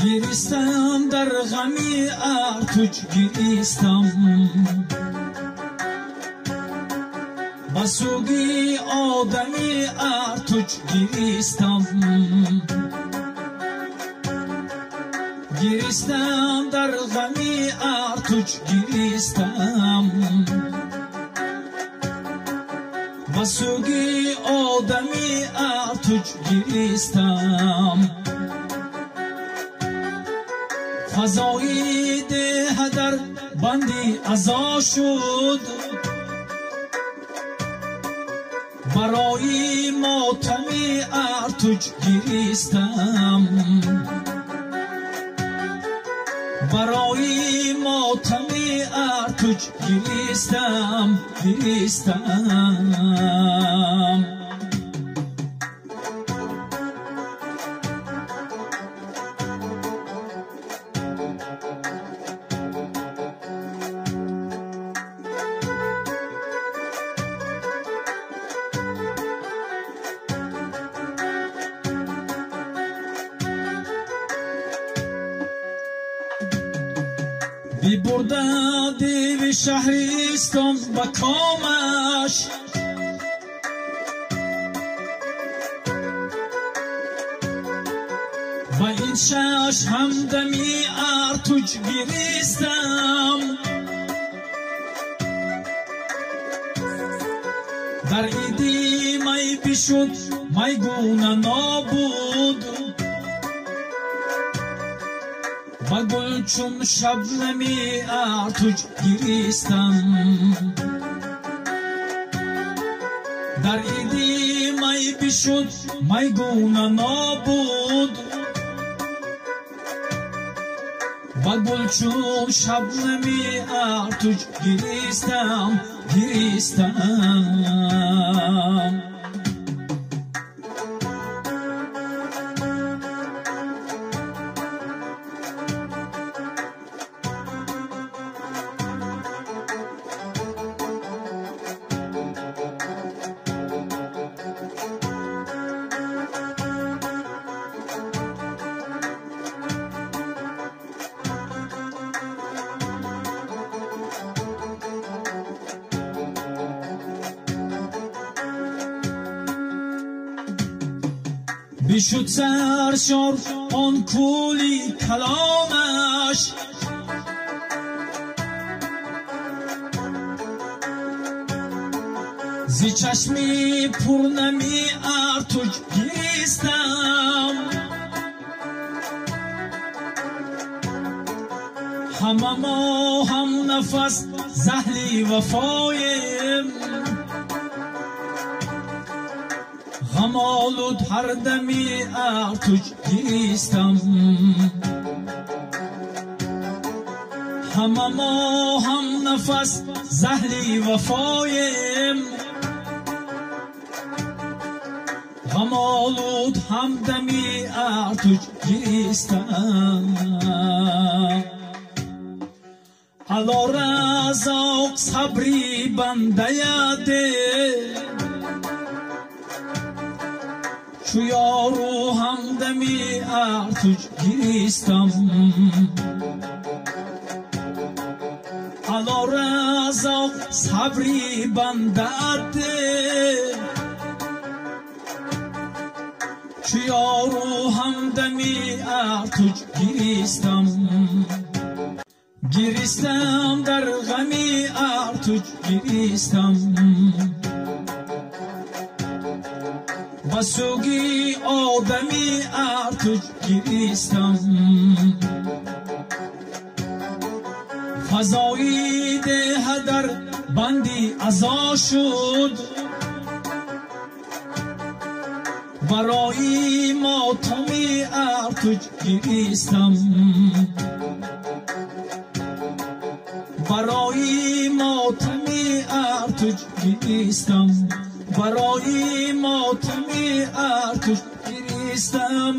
گریستم در غمی ارتوج گریستم بسوگی آدمی ارتوج گریستم گریستم در غمی ارتوج گریستم بسوگی آدمی ارتوج گریستم فضایی ده در بندی ازا شد برای ماتمی ارتوج گریستم برای ماتمی ارتوج گریستم بی برده دیو شهریستان با کامش با این شش همدمی ارتوج گریستم در ایدی می بشد میگونه نابود با گل چون شبنمی ارتوج گریستم در ایدی می بشد میگونه نابود با گل چون شبنمی ارتوج گریستم بشد سرشار آن کولی کلامش زی چشمی پرنمی ارتوج گریستم همه ما هم نفس زهلی وفایم غم آلود هر دمی ارتوج گریستم همه ما هم نفس زهلی وفایم غم آلود هم دمی ارتوج گریستم علا رزاق صبری بنده دل چو یارو همدمی ارتوج گریستم علا رزاق صبری بنده دل چو یارو همدمی ارتوج گریستم در غمی ارتوج گریستم بسوگی آدمی ارتوج گریستم فضایی ده در بندی ازا شد برای ماتمی ارتوج گریستم برای ماتمی ارتوج گریستم برای ماتمی ارتوج گریستم